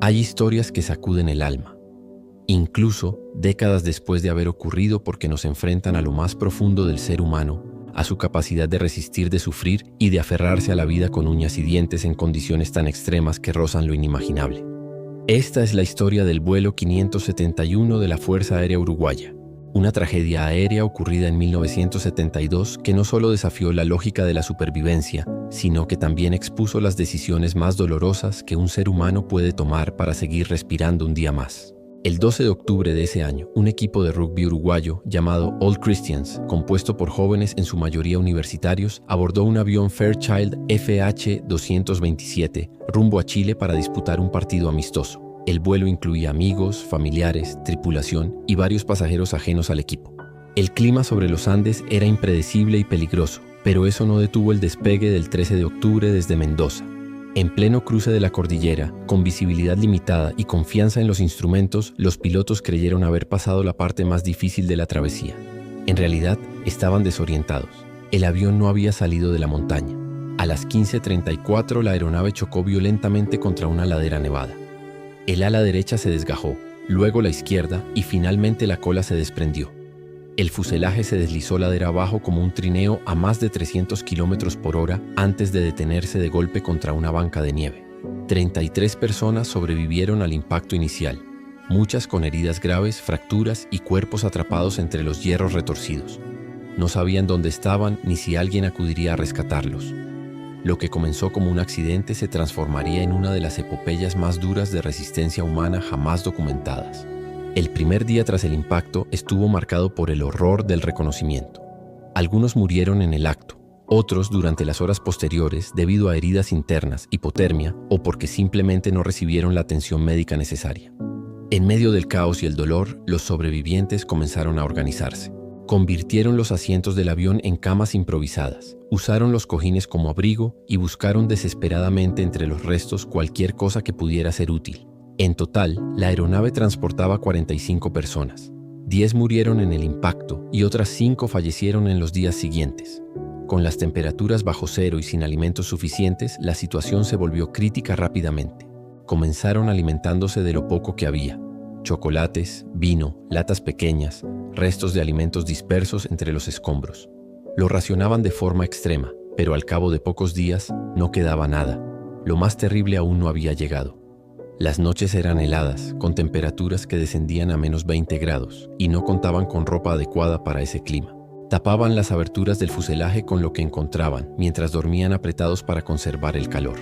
Hay historias que sacuden el alma, incluso décadas después de haber ocurrido, porque nos enfrentan a lo más profundo del ser humano, a su capacidad de resistir, de sufrir y de aferrarse a la vida con uñas y dientes en condiciones tan extremas que rozan lo inimaginable. Esta es la historia del vuelo 571 de la Fuerza Aérea Uruguaya, una tragedia aérea ocurrida en 1972 que no solo desafió la lógica de la supervivencia, sino que también expuso las decisiones más dolorosas que un ser humano puede tomar para seguir respirando un día más. El 12 de octubre de ese año, un equipo de rugby uruguayo llamado All Christians, compuesto por jóvenes en su mayoría universitarios, abordó un avión Fairchild FH-227 rumbo a Chile para disputar un partido amistoso. El vuelo incluía amigos, familiares, tripulación y varios pasajeros ajenos al equipo. El clima sobre los Andes era impredecible y peligroso, pero eso no detuvo el despegue del 13 de octubre desde Mendoza. En pleno cruce de la cordillera, con visibilidad limitada y confianza en los instrumentos, los pilotos creyeron haber pasado la parte más difícil de la travesía. En realidad, estaban desorientados. El avión no había salido de la montaña. A las 15:34 la aeronave chocó violentamente contra una ladera nevada. El ala derecha se desgajó, luego la izquierda y finalmente la cola se desprendió. El fuselaje se deslizó ladera abajo como un trineo a más de 300 km por hora antes de detenerse de golpe contra una banca de nieve. 33 personas sobrevivieron al impacto inicial, muchas con heridas graves, fracturas y cuerpos atrapados entre los hierros retorcidos. No sabían dónde estaban ni si alguien acudiría a rescatarlos. Lo que comenzó como un accidente se transformaría en una de las epopeyas más duras de resistencia humana jamás documentadas. El primer día tras el impacto estuvo marcado por el horror del reconocimiento. Algunos murieron en el acto, otros durante las horas posteriores debido a heridas internas, hipotermia o porque simplemente no recibieron la atención médica necesaria. En medio del caos y el dolor, los sobrevivientes comenzaron a organizarse. Convirtieron los asientos del avión en camas improvisadas, usaron los cojines como abrigo y buscaron desesperadamente entre los restos cualquier cosa que pudiera ser útil. En total, la aeronave transportaba 45 personas. 10 murieron en el impacto y otras 5 fallecieron en los días siguientes. Con las temperaturas bajo cero y sin alimentos suficientes, la situación se volvió crítica rápidamente. Comenzaron alimentándose de lo poco que había: chocolates, vino, latas pequeñas, restos de alimentos dispersos entre los escombros. Lo racionaban de forma extrema, pero al cabo de pocos días no quedaba nada. Lo más terrible aún no había llegado. Las noches eran heladas, con temperaturas que descendían a menos 20 grados, y no contaban con ropa adecuada para ese clima. Tapaban las aberturas del fuselaje con lo que encontraban, mientras dormían apretados para conservar el calor.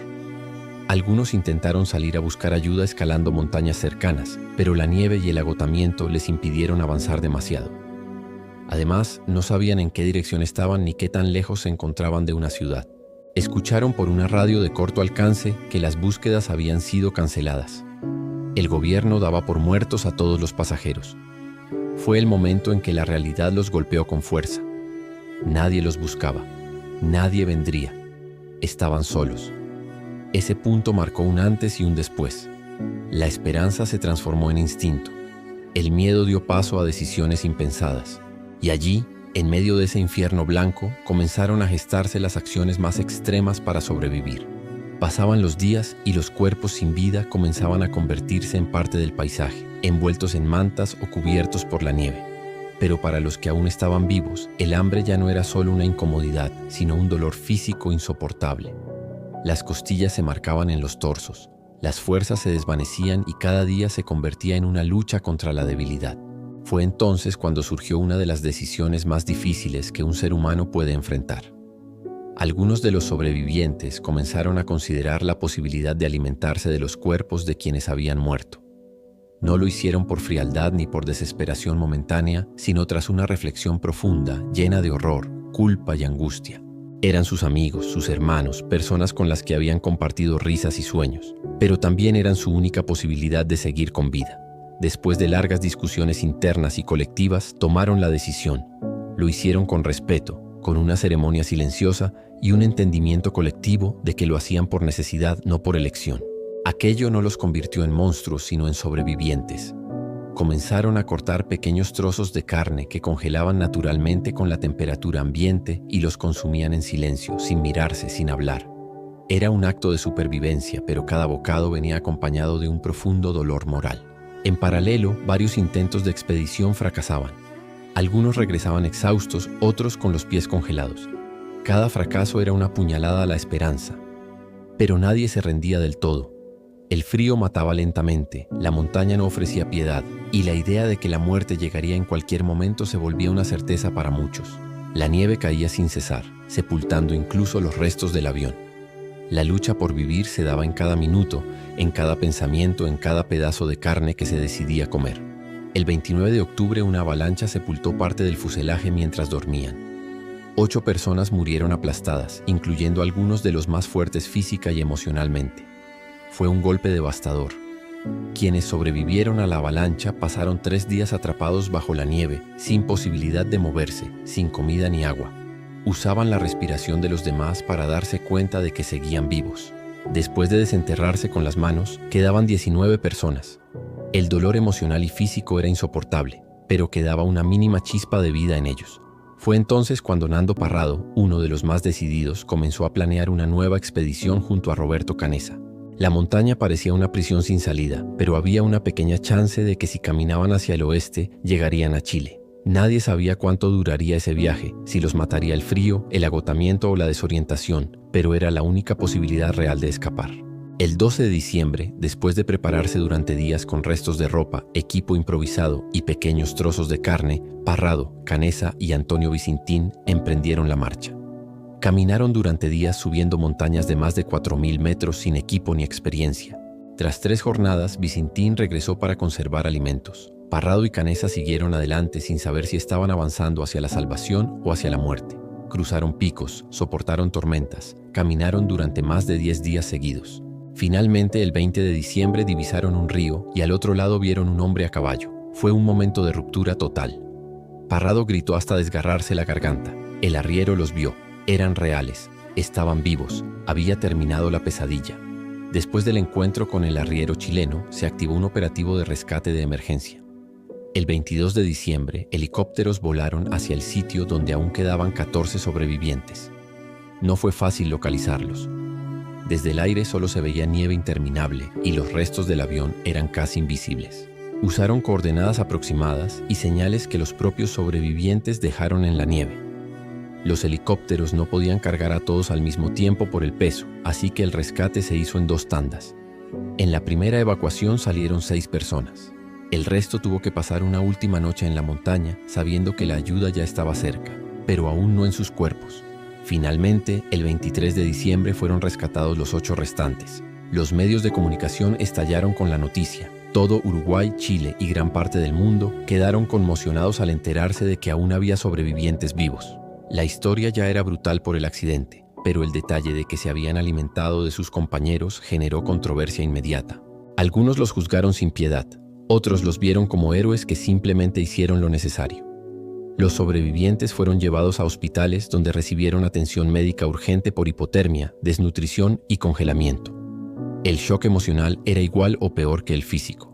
Algunos intentaron salir a buscar ayuda escalando montañas cercanas, pero la nieve y el agotamiento les impidieron avanzar demasiado. Además, no sabían en qué dirección estaban ni qué tan lejos se encontraban de una ciudad. Escucharon por una radio de corto alcance que las búsquedas habían sido canceladas. El gobierno daba por muertos a todos los pasajeros. Fue el momento en que la realidad los golpeó con fuerza. Nadie los buscaba, nadie vendría. Estaban solos. Ese punto marcó un antes y un después. La esperanza se transformó en instinto. El miedo dio paso a decisiones impensadas. Y allí, en medio de ese infierno blanco, comenzaron a gestarse las acciones más extremas para sobrevivir. Pasaban los días y los cuerpos sin vida comenzaban a convertirse en parte del paisaje, envueltos en mantas o cubiertos por la nieve. Pero para los que aún estaban vivos, el hambre ya no era solo una incomodidad, sino un dolor físico insoportable. Las costillas se marcaban en los torsos, las fuerzas se desvanecían y cada día se convertía en una lucha contra la debilidad. Fue entonces cuando surgió una de las decisiones más difíciles que un ser humano puede enfrentar. Algunos de los sobrevivientes comenzaron a considerar la posibilidad de alimentarse de los cuerpos de quienes habían muerto. No lo hicieron por frialdad ni por desesperación momentánea, sino tras una reflexión profunda, llena de horror, culpa y angustia. Eran sus amigos, sus hermanos, personas con las que habían compartido risas y sueños, pero también eran su única posibilidad de seguir con vida. Después de largas discusiones internas y colectivas, tomaron la decisión. Lo hicieron con respeto, con una ceremonia silenciosa y un entendimiento colectivo de que lo hacían por necesidad, no por elección. Aquello no los convirtió en monstruos, sino en sobrevivientes. Comenzaron a cortar pequeños trozos de carne que congelaban naturalmente con la temperatura ambiente y los consumían en silencio, sin mirarse, sin hablar. Era un acto de supervivencia, pero cada bocado venía acompañado de un profundo dolor moral. En paralelo, varios intentos de expedición fracasaban. Algunos regresaban exhaustos, otros con los pies congelados. Cada fracaso era una puñalada a la esperanza. Pero nadie se rendía del todo. El frío mataba lentamente, la montaña no ofrecía piedad, y la idea de que la muerte llegaría en cualquier momento se volvía una certeza para muchos. La nieve caía sin cesar, sepultando incluso los restos del avión. La lucha por vivir se daba en cada minuto, en cada pensamiento, en cada pedazo de carne que se decidía comer. El 29 de octubre una avalancha sepultó parte del fuselaje mientras dormían. 8 personas murieron aplastadas, incluyendo algunos de los más fuertes física y emocionalmente. Fue un golpe devastador. Quienes sobrevivieron a la avalancha pasaron 3 días atrapados bajo la nieve, sin posibilidad de moverse, sin comida ni agua. Usaban la respiración de los demás para darse cuenta de que seguían vivos. Después de desenterrarse con las manos, quedaban 19 personas. El dolor emocional y físico era insoportable, pero quedaba una mínima chispa de vida en ellos. Fue entonces cuando Nando Parrado, uno de los más decididos, comenzó a planear una nueva expedición junto a Roberto Canessa. La montaña parecía una prisión sin salida, pero había una pequeña chance de que si caminaban hacia el oeste, llegarían a Chile. Nadie sabía cuánto duraría ese viaje, si los mataría el frío, el agotamiento o la desorientación, pero era la única posibilidad real de escapar. El 12 de diciembre, después de prepararse durante días con restos de ropa, equipo improvisado y pequeños trozos de carne, Parrado, Canessa y Antonio Vizintín emprendieron la marcha. Caminaron durante días subiendo montañas de más de 4.000 metros sin equipo ni experiencia. Tras 3 jornadas, Vizintín regresó para conservar alimentos. Parrado y Canessa siguieron adelante sin saber si estaban avanzando hacia la salvación o hacia la muerte. Cruzaron picos, soportaron tormentas, caminaron durante más de 10 días seguidos. Finalmente, el 20 de diciembre divisaron un río y al otro lado vieron un hombre a caballo. Fue un momento de ruptura total. Parrado gritó hasta desgarrarse la garganta. El arriero los vio. Eran reales. Estaban vivos. Había terminado la pesadilla. Después del encuentro con el arriero chileno, se activó un operativo de rescate de emergencia. El 22 de diciembre, helicópteros volaron hacia el sitio donde aún quedaban 14 sobrevivientes. No fue fácil localizarlos. Desde el aire solo se veía nieve interminable y los restos del avión eran casi invisibles. Usaron coordenadas aproximadas y señales que los propios sobrevivientes dejaron en la nieve. Los helicópteros no podían cargar a todos al mismo tiempo por el peso, así que el rescate se hizo en 2 tandas. En la primera evacuación salieron 6 personas. El resto tuvo que pasar una última noche en la montaña, sabiendo que la ayuda ya estaba cerca, pero aún no en sus cuerpos. Finalmente, el 23 de diciembre fueron rescatados los 8 restantes. Los medios de comunicación estallaron con la noticia. Todo Uruguay, Chile y gran parte del mundo quedaron conmocionados al enterarse de que aún había sobrevivientes vivos. La historia ya era brutal por el accidente, pero el detalle de que se habían alimentado de sus compañeros generó controversia inmediata. Algunos los juzgaron sin piedad, otros los vieron como héroes que simplemente hicieron lo necesario. Los sobrevivientes fueron llevados a hospitales donde recibieron atención médica urgente por hipotermia, desnutrición y congelamiento. El shock emocional era igual o peor que el físico.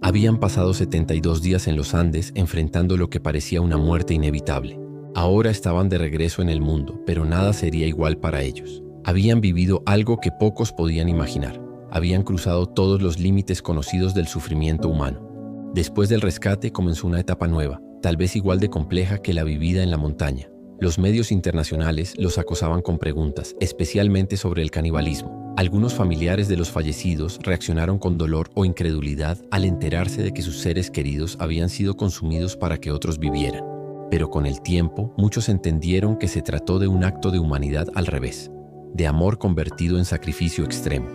Habían pasado 72 días en los Andes enfrentando lo que parecía una muerte inevitable. Ahora estaban de regreso en el mundo, pero nada sería igual para ellos. Habían vivido algo que pocos podían imaginar. Habían cruzado todos los límites conocidos del sufrimiento humano. Después del rescate comenzó una etapa nueva, tal vez igual de compleja que la vivida en la montaña. Los medios internacionales los acosaban con preguntas, especialmente sobre el canibalismo. Algunos familiares de los fallecidos reaccionaron con dolor o incredulidad al enterarse de que sus seres queridos habían sido consumidos para que otros vivieran. Pero con el tiempo, muchos entendieron que se trató de un acto de humanidad al revés, de amor convertido en sacrificio extremo.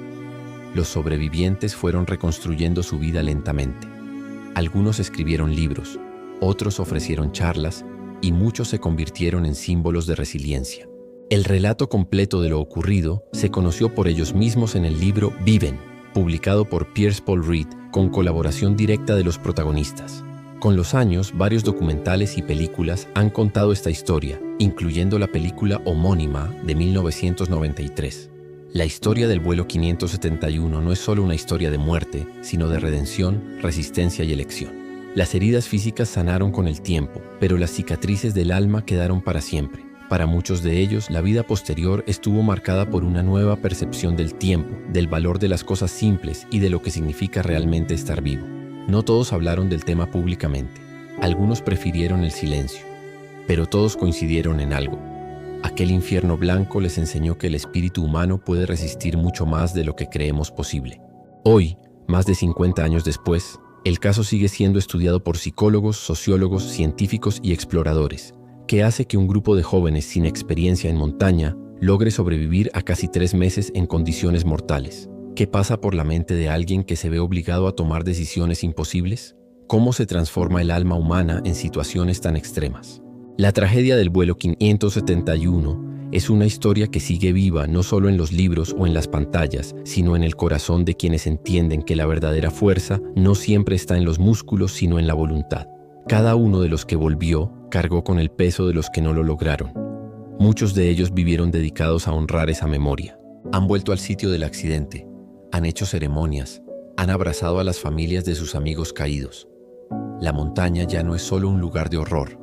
Los sobrevivientes fueron reconstruyendo su vida lentamente. Algunos escribieron libros, otros ofrecieron charlas y muchos se convirtieron en símbolos de resiliencia. El relato completo de lo ocurrido se conoció por ellos mismos en el libro Viven, publicado por Piers Paul Reed con colaboración directa de los protagonistas. Con los años, varios documentales y películas han contado esta historia, incluyendo la película homónima de 1993. La historia del vuelo 571 no es solo una historia de muerte, sino de redención, resistencia y elección. Las heridas físicas sanaron con el tiempo, pero las cicatrices del alma quedaron para siempre. Para muchos de ellos, la vida posterior estuvo marcada por una nueva percepción del tiempo, del valor de las cosas simples y de lo que significa realmente estar vivo. No todos hablaron del tema públicamente. Algunos prefirieron el silencio. Pero todos coincidieron en algo. Aquel infierno blanco les enseñó que el espíritu humano puede resistir mucho más de lo que creemos posible. Hoy, más de 50 años después, el caso sigue siendo estudiado por psicólogos, sociólogos, científicos y exploradores, que hace que un grupo de jóvenes sin experiencia en montaña logre sobrevivir a casi 3 meses en condiciones mortales. ¿Qué pasa por la mente de alguien que se ve obligado a tomar decisiones imposibles? ¿Cómo se transforma el alma humana en situaciones tan extremas? La tragedia del vuelo 571 es una historia que sigue viva no solo en los libros o en las pantallas, sino en el corazón de quienes entienden que la verdadera fuerza no siempre está en los músculos, sino en la voluntad. Cada uno de los que volvió cargó con el peso de los que no lo lograron. Muchos de ellos vivieron dedicados a honrar esa memoria. Han vuelto al sitio del accidente, han hecho ceremonias, han abrazado a las familias de sus amigos caídos. La montaña ya no es solo un lugar de horror,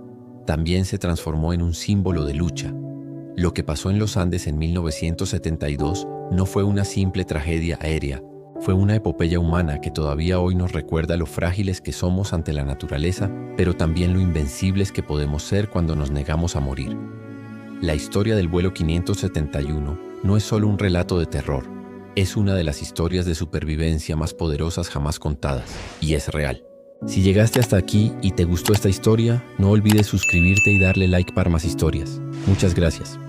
también se transformó en un símbolo de lucha. Lo que pasó en los Andes en 1972 no fue una simple tragedia aérea, fue una epopeya humana que todavía hoy nos recuerda lo frágiles que somos ante la naturaleza, pero también lo invencibles que podemos ser cuando nos negamos a morir. La historia del vuelo 571 no es solo un relato de terror, es una de las historias de supervivencia más poderosas jamás contadas, y es real. Si llegaste hasta aquí y te gustó esta historia, no olvides suscribirte y darle like para más historias. Muchas gracias.